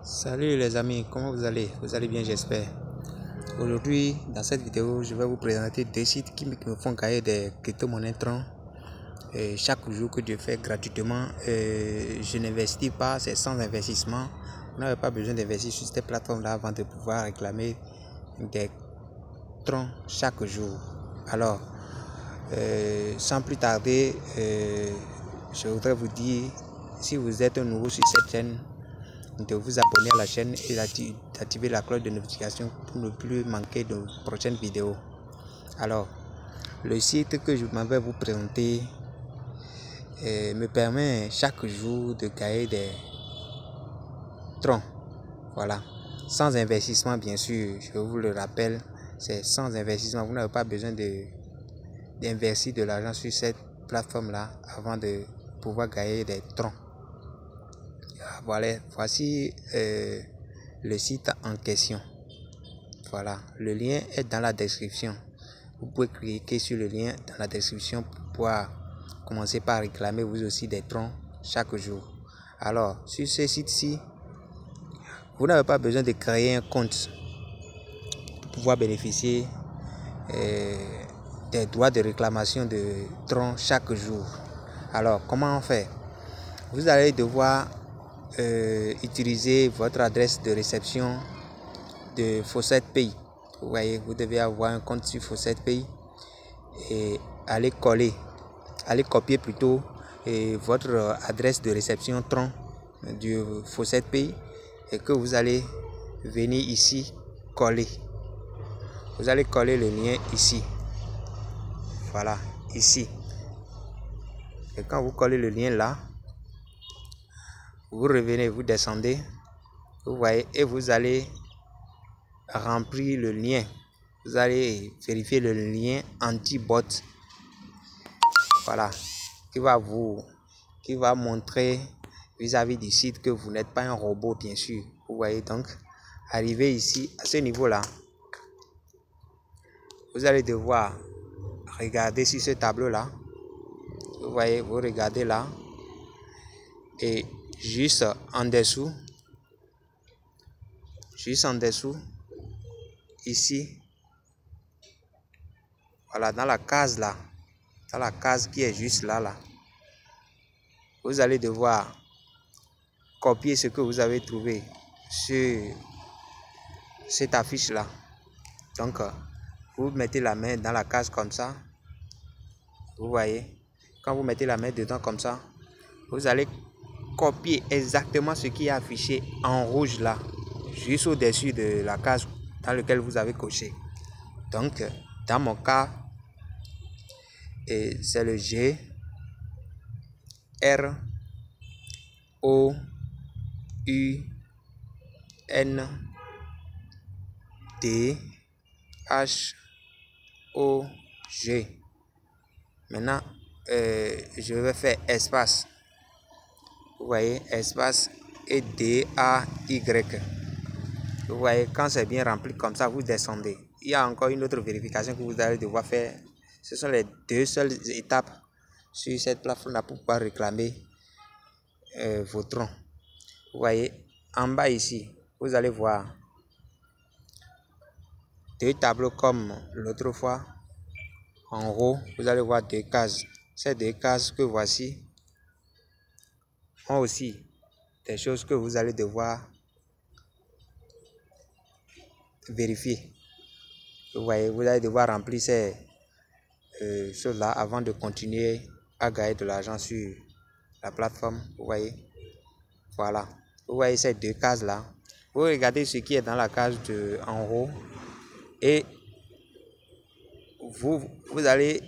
Salut les amis, comment vous allez? Vous allez bien, j'espère. Aujourd'hui, dans cette vidéo, je vais vous présenter deux sites qui me font gagner des crypto-monnaies Tron. Chaque jour que je fais gratuitement, je n'investis pas, c'est sans investissement. Vous n'avez pas besoin d'investir sur cette plateforme-là avant de pouvoir réclamer des Tron chaque jour. Alors, sans plus tarder, je voudrais vous dire, si vous êtes nouveau sur cette chaîne, de vous abonner à la chaîne et d'activer la cloche de notification pour ne plus manquer de prochaines vidéos. Alors, le site que je m'en vais vous présenter me permet chaque jour de gagner des troncs. Voilà, sans investissement bien sûr, je vous le rappelle, c'est sans investissement. Vous n'avez pas besoin d'investir de l'argent sur cette plateforme là avant de pouvoir gagner des troncs. Voilà, voici le site en question. Voilà, le lien est dans la description. Vous pouvez cliquer sur le lien dans la description pour pouvoir commencer par réclamer vous aussi des troncs chaque jour. Alors, sur ce site-ci, vous n'avez pas besoin de créer un compte pour pouvoir bénéficier des droits de réclamation de troncs chaque jour. Alors, comment on fait? Vous allez devoir utiliser votre adresse de réception de Faucet Pay. Vous voyez, vous devez avoir un compte sur Faucet Pay et aller copier plutôt votre adresse de réception Tron du Faucet Pay et que vous allez venir ici coller. Vous allez coller le lien ici. Voilà, ici. Et quand vous collez le lien là, vous revenez, vous descendez, vous voyez, et vous allez remplir le lien. Vous allez vérifier le lien anti-bot. Voilà, qui va montrer vis-à-vis du site que vous n'êtes pas un robot, bien sûr. Vous voyez, donc, arrivé ici, à ce niveau-là, vous allez devoir regarder sur ce tableau-là. Vous voyez, vous regardez là. Et juste en dessous, ici, voilà, dans la case là, dans la case qui est juste là, vous allez devoir copier ce que vous avez trouvé sur cette affiche là. Donc, vous mettez la main dans la case comme ça. Vous voyez, quand vous mettez la main dedans comme ça, vous allez copier exactement ce qui est affiché en rouge là, juste au-dessus de la case dans laquelle vous avez coché. Donc, dans mon cas, c'est le G R O U N D H O G. Maintenant, je vais faire espace. Vous voyez, espace et D A Y. Vous voyez, quand c'est bien rempli comme ça, vous descendez. Il y a encore une autre vérification que vous allez devoir faire. Ce sont les deux seules étapes sur cette plateforme-là pour pouvoir réclamer vos troncs. Vous voyez, en bas ici, vous allez voir deux tableaux comme l'autre fois. En haut, vous allez voir deux cases. Ces deux cases que voici ont aussi des choses que vous allez devoir vérifier. Vous voyez, vous allez devoir remplir ces choses-là avant de continuer à gagner de l'argent sur la plateforme. Vous voyez, voilà. Vous voyez ces deux cases-là. Vous regardez ce qui est dans la case en haut et vous allez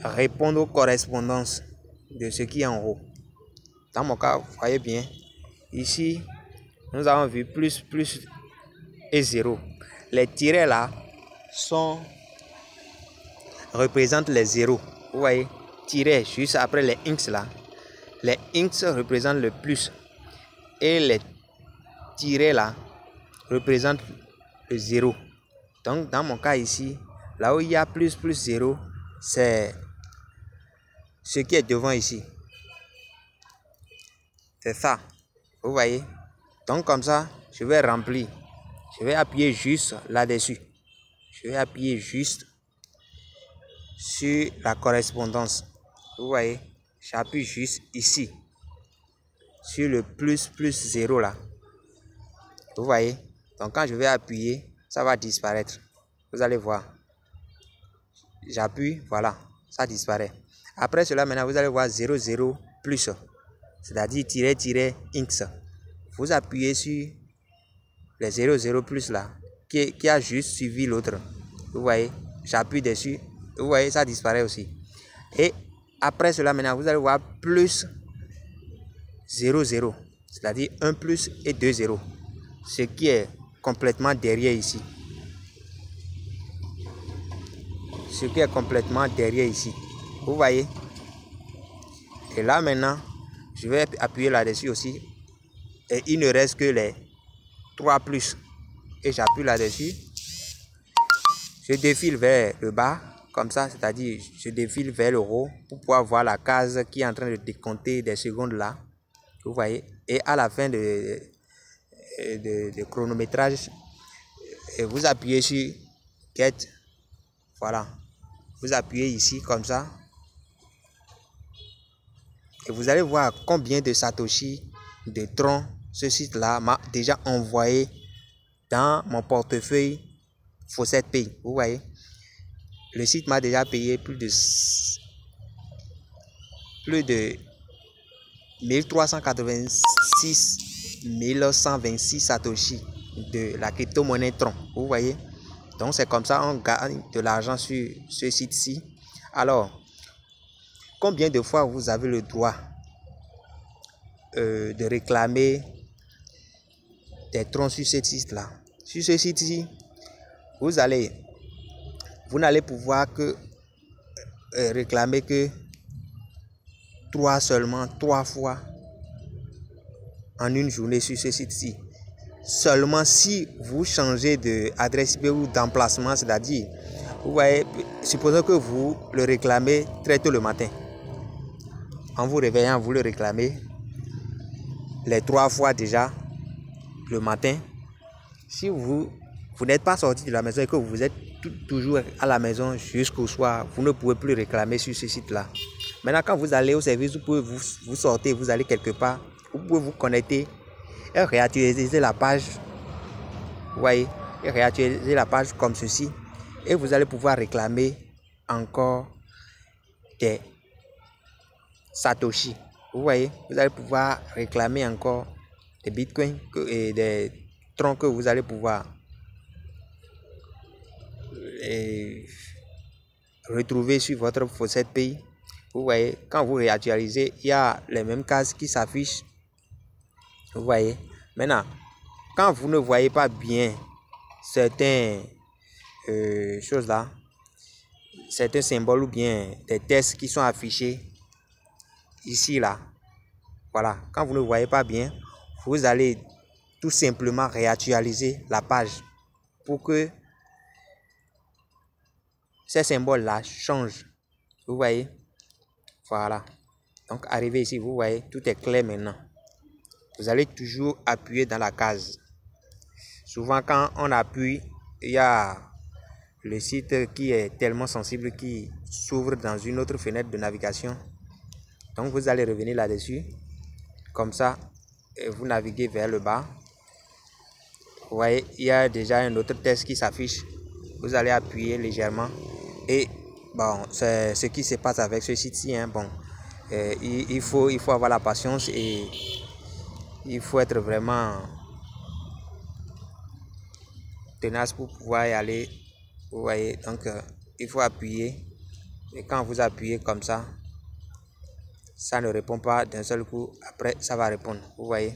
répondre aux correspondances de ce qui est en haut. Dans mon cas, vous voyez bien, ici, nous avons vu plus et 0. Les tirets là représentent les zéros. Vous voyez, tirets juste après les inks là. Les inks représentent le plus. Et les tirets là représentent le 0. Donc, dans mon cas ici, là où il y a plus 0, c'est ce qui est devant ici. C'est ça. Vous voyez? Donc comme ça, je vais remplir. Je vais appuyer juste là-dessus. Je vais appuyer juste sur la correspondance. Vous voyez, j'appuie juste ici. Sur le plus 0 là. Vous voyez. Donc quand je vais appuyer, ça va disparaître. Vous allez voir. J'appuie, voilà, ça disparaît. Après cela, maintenant, vous allez voir 00 plus. C'est-à-dire -X. Vous appuyez sur les 00 plus là, qui a juste suivi l'autre. Vous voyez, j'appuie dessus. Vous voyez, ça disparaît aussi. Et après cela, maintenant, vous allez voir plus 00. C'est-à-dire 1 plus et 2 0. Ce qui est complètement derrière ici. Ce qui est complètement derrière ici. Vous voyez. Et là maintenant, je vais appuyer là-dessus aussi. Et il ne reste que les 3 plus. Et j'appuie là-dessus. Je défile vers le bas. Comme ça, c'est-à-dire je défile vers le haut pour pouvoir voir la case qui est en train de décompter des secondes là. Vous voyez. Et à la fin de chronométrage, vous appuyez sur Get. Voilà. Vous appuyez ici comme ça. Et vous allez voir combien de Satoshi, de troncs, ce site-là m'a déjà envoyé dans mon portefeuille Faucet Pay. Vous voyez. Le site m'a déjà payé plus de 1386 126 Satoshi de la crypto-monnaie Tron. Vous voyez. Donc c'est comme ça on gagne de l'argent sur ce site-ci. Alors, combien de fois vous avez le droit de réclamer des troncs sur ce site-là? Sur ce site-ci, vous n'allez pouvoir que réclamer que 3 fois en une journée sur ce site-ci. Seulement si vous changez d'adresse IP ou d'emplacement, c'est-à-dire, vous voyez, supposons que vous le réclamez très tôt le matin. En vous réveillant, vous le réclamez les 3 fois déjà le matin. Si vous n'êtes pas sorti de la maison et que vous êtes toujours à la maison jusqu'au soir, vous ne pouvez plus réclamer sur ce site-là. Maintenant, quand vous allez au service, vous pouvez vous sortir, vous allez quelque part, vous pouvez vous connecter et réactualiser la page. Vous voyez, et réactualiser la page comme ceci. Et vous allez pouvoir réclamer encore des Satoshi. Vous voyez, vous allez pouvoir réclamer encore des bitcoins et des troncs que vous allez pouvoir retrouver sur votre Faucet Pay. Vous voyez, quand vous réactualisez, il y a les mêmes cases qui s'affichent. Vous voyez. Maintenant, quand vous ne voyez pas bien certaines choses là, certains symboles ou bien des textes qui sont affichés ici là, voilà, quand vous ne voyez pas bien, vous allez tout simplement réactualiser la page pour que ces symboles là changent. Vous voyez, voilà. Donc arrivé ici, vous voyez, tout est clair maintenant. Vous allez toujours appuyer dans la case. Souvent quand on appuie, il y a le site qui est tellement sensible qui s'ouvre dans une autre fenêtre de navigation. Donc vous allez revenir là-dessus. Comme ça, et vous naviguez vers le bas. Vous voyez, il y a déjà un autre texte qui s'affiche. Vous allez appuyer légèrement. Et bon, c'est ce qui se passe avec ce site-ci. Hein. Bon, il faut avoir la patience et il faut être vraiment tenace pour pouvoir y aller. Vous voyez, donc il faut appuyer. Et quand vous appuyez comme ça, ça ne répond pas d'un seul coup. Après, ça va répondre. Vous voyez.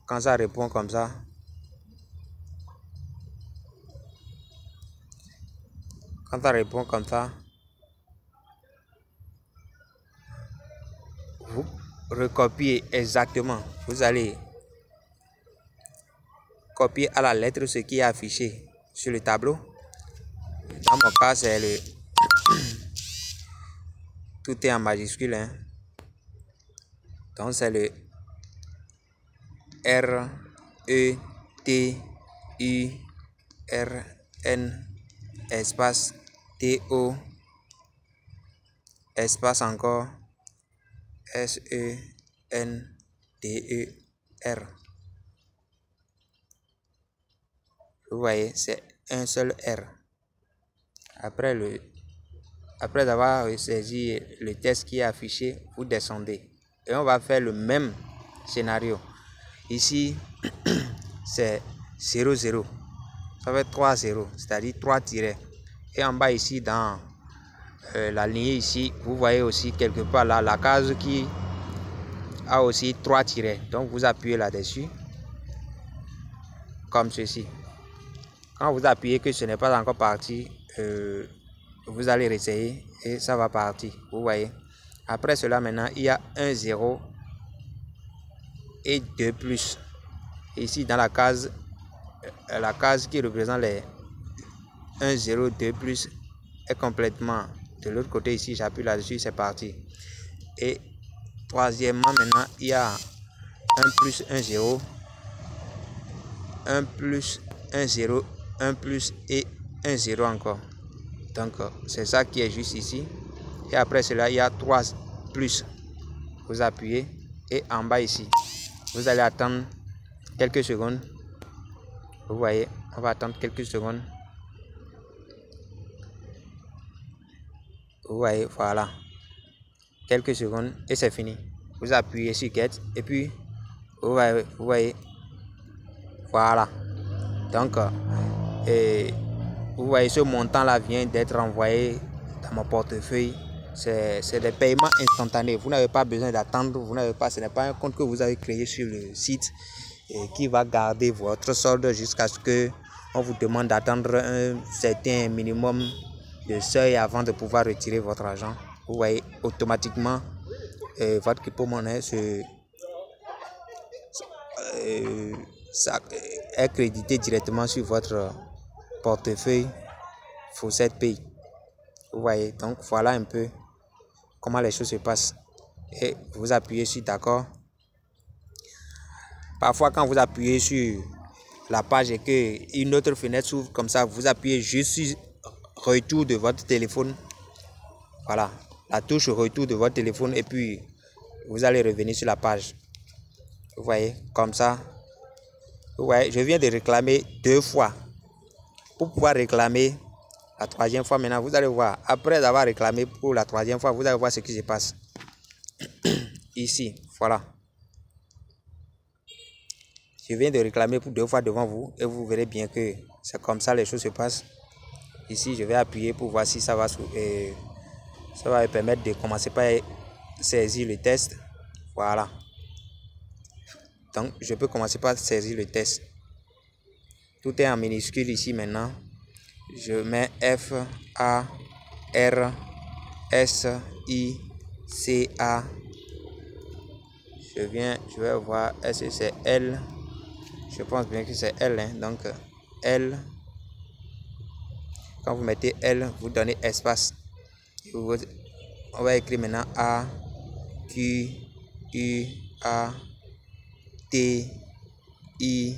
Quand ça répond comme ça, vous recopiez exactement. Vous allez copier à la lettre ce qui est affiché sur le tableau. Dans mon cas, c'est le tout est en majuscule. Hein. Donc c'est le R, E, T, U, R, N, espace, T, O, espace encore, S, E, N, D, E, R. Vous voyez, c'est un seul R. Après avoir saisi le test qui est affiché, vous descendez. Et on va faire le même scénario. Ici, c'est 0, 0. Ça fait 3, 0, c'est-à-dire 3 tirets. Et en bas ici, dans la lignée ici, vous voyez aussi quelque part là, la case qui a aussi 3 tirets. Donc vous appuyez là-dessus, comme ceci. Quand vous appuyez que ce n'est pas encore parti, vous allez réessayer et ça va partir. Vous voyez. Après cela, maintenant, il y a un 0 et 2 plus. Ici, dans la case qui représente les 1, 0, 2 plus est complètement de l'autre côté. Ici, j'appuie là-dessus, c'est parti. Et troisièmement, maintenant, il y a 1 plus 1, 0, 1 plus 1, 0, 1 plus et 1, 0 encore. Donc, c'est ça qui est juste ici. Et après cela, il y a 3 plus. Vous appuyez et en bas ici, vous allez attendre quelques secondes. Vous voyez, on va attendre quelques secondes. Vous voyez, voilà. Quelques secondes et c'est fini. Vous appuyez sur Get et puis vous voyez, voilà. Donc, vous voyez, ce montant là vient d'être envoyé dans mon portefeuille. C'est des paiements instantanés. Vous n'avez pas besoin d'attendre. Ce n'est pas un compte que vous avez créé sur le site et qui va garder votre solde jusqu'à ce que on vous demande d'attendre un certain minimum de seuil avant de pouvoir retirer votre argent. Vous voyez, automatiquement, votre crypto-monnaie est crédité directement sur votre portefeuille Faucet Pay. Vous voyez, donc voilà un peu comment les choses se passent. Et vous appuyez sur d'accord. Parfois, quand vous appuyez sur la page et qu'une autre fenêtre s'ouvre comme ça, vous appuyez juste sur retour de votre téléphone. Voilà, la touche retour de votre téléphone et puis vous allez revenir sur la page. Vous voyez, comme ça. Vous voyez, je viens de réclamer 2 fois. Pour pouvoir réclamer la 3e fois, maintenant, vous allez voir. Après avoir réclamé pour la 3e fois, vous allez voir ce qui se passe. Ici, voilà. Je viens de réclamer pour 2 fois devant vous et vous verrez bien que c'est comme ça les choses se passent. Ici, je vais appuyer pour voir si ça va me permettre de commencer par saisir le test. Voilà. Donc, je peux commencer par saisir le test. Tout est en minuscule ici maintenant. Je mets F, A, R, S, I, C, A. Je vais voir, est-ce que c'est L? Je pense bien que c'est L, hein? Donc L. Quand vous mettez L, vous donnez espace. On va écrire maintenant A, Q, U, A, T, I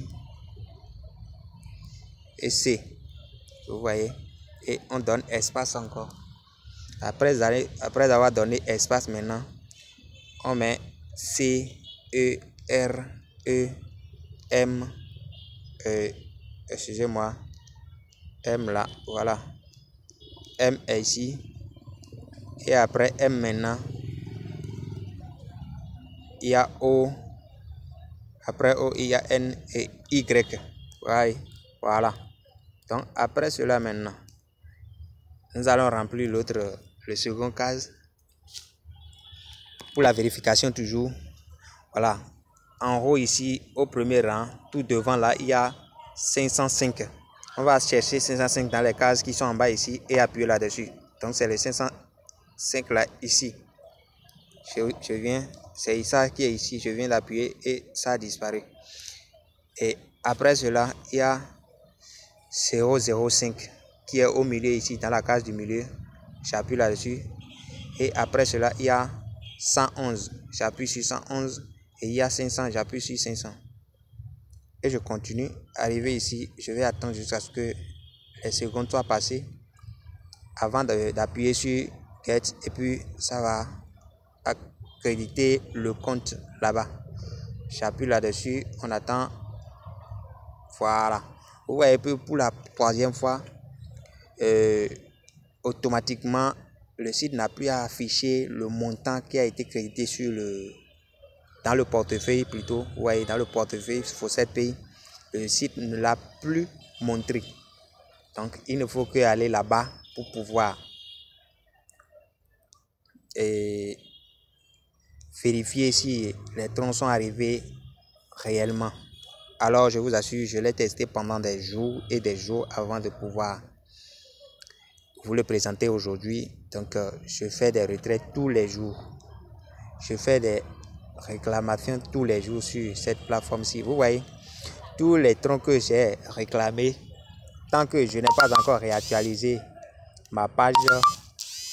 et C. Vous voyez? Et on donne espace encore. Après avoir donné espace maintenant, on met C, E, R, E, M, excusez-moi, M là, voilà. M est ici. Et après M maintenant, il y a O. Après O, il y a N et Y. Voilà. Donc après cela maintenant, nous allons remplir le second case. Pour la vérification toujours. Voilà. En haut ici, au premier rang, tout devant là, il y a 505. On va chercher 505 dans les cases qui sont en bas ici et appuyer là-dessus. Donc c'est les 505 là ici. Je viens, c'est ça qui est ici. Je viens d'appuyer et ça a disparu. Et après cela, il y a 005 qui est au milieu ici, dans la case du milieu. J'appuie là-dessus. Et après cela, il y a 111. J'appuie sur 111 et il y a 500. J'appuie sur 500. et je continue. Arrivé ici, je vais attendre jusqu'à ce que les secondes soient passées avant d'appuyer sur Get, et puis ça va accréditer le compte là-bas. J'appuie là-dessus, on attend. Voilà. Vous voyez, pour la troisième fois, automatiquement, le site n'a plus à afficher le montant qui a été crédité dans le portefeuille plutôt. Vous voyez, dans le portefeuille Fawcett Pay, le site ne l'a plus montré. Donc, il ne faut qu'aller là-bas pour pouvoir vérifier si les troncs sont arrivés réellement. Alors, je vous assure, je l'ai testé pendant des jours et des jours avant de pouvoir vous le présenter aujourd'hui. Donc, je fais des retraits tous les jours. Je fais des réclamations tous les jours sur cette plateforme-ci. Vous voyez, tous les troncs que j'ai réclamés, tant que je n'ai pas encore réactualisé ma page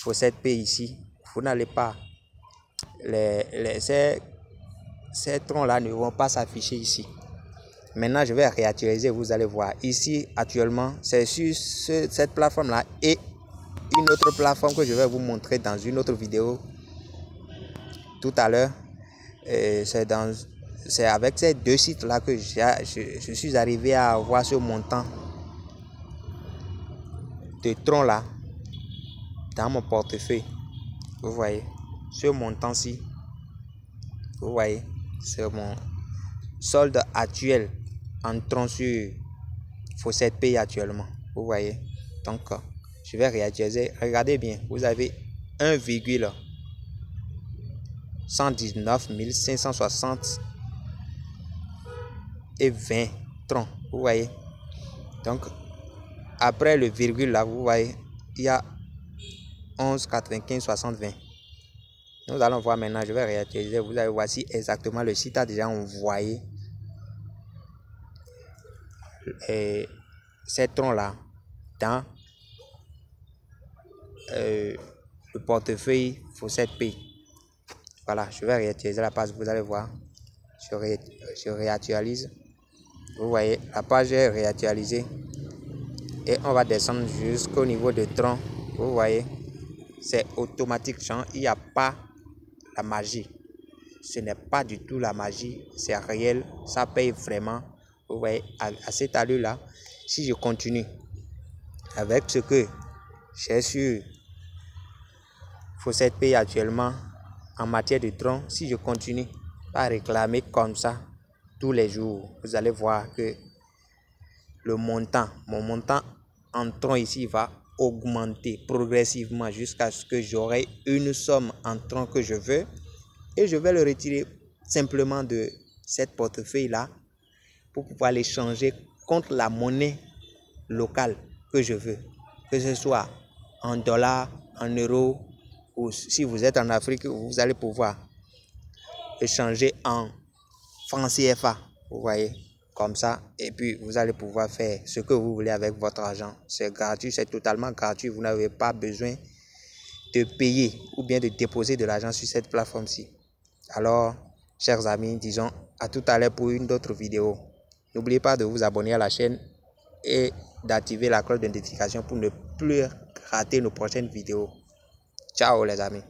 Fawcett Pay ici, vous n'allez pas. Ces troncs-là ne vont pas s'afficher ici. Maintenant, je vais réactualiser, vous allez voir. Ici, actuellement, c'est sur cette plateforme-là et une autre plateforme que je vais vous montrer dans une autre vidéo tout à l'heure. C'est avec ces deux sites-là que je suis arrivé à avoir ce montant de troncs-là dans mon portefeuille. Vous voyez, ce montant-ci, vous voyez, c'est mon solde actuel en tronc sur Fawcett Pay actuellement. Vous voyez, donc je vais réactualiser. Regardez bien, vous avez 1,119 560 et 20 troncs. Vous voyez, donc après le virgule là, vous voyez, il y a 11,95 60 20. Nous allons voir maintenant. Je vais réactualiser. Vous allez voir si exactement le site a déjà envoyé ces troncs là dans le portefeuille Fawcett Pay. Voilà, je vais réactualiser la page. Vous allez voir. Je réactualise. Vous voyez, la page est réactualisée. Et on va descendre jusqu'au niveau de tronc. Vous voyez, c'est automatique. Il n'y a pas la magie. Ce n'est pas du tout la magie. C'est réel. Ça paye vraiment. Vous voyez, à cette allure-là, si je continue avec ce que j'ai sur Fawcett Pay actuellement en matière de tronc, si je continue à réclamer comme ça tous les jours, vous allez voir que mon montant en tronc ici va augmenter progressivement jusqu'à ce que j'aurai une somme en tronc que je veux et je vais le retirer simplement de cette portefeuille là pour pouvoir l'échanger contre la monnaie locale que je veux, que ce soit en dollars, en euros, ou si vous êtes en Afrique, vous allez pouvoir échanger en francs CFA, vous voyez, comme ça, et puis vous allez pouvoir faire ce que vous voulez avec votre argent. C'est gratuit, c'est totalement gratuit, vous n'avez pas besoin de payer ou bien de déposer de l'argent sur cette plateforme-ci. Alors, chers amis, disons à tout à l'heure pour une autre vidéo. N'oubliez pas de vous abonner à la chaîne et d'activer la cloche de notification pour ne plus rater nos prochaines vidéos. Ciao les amis.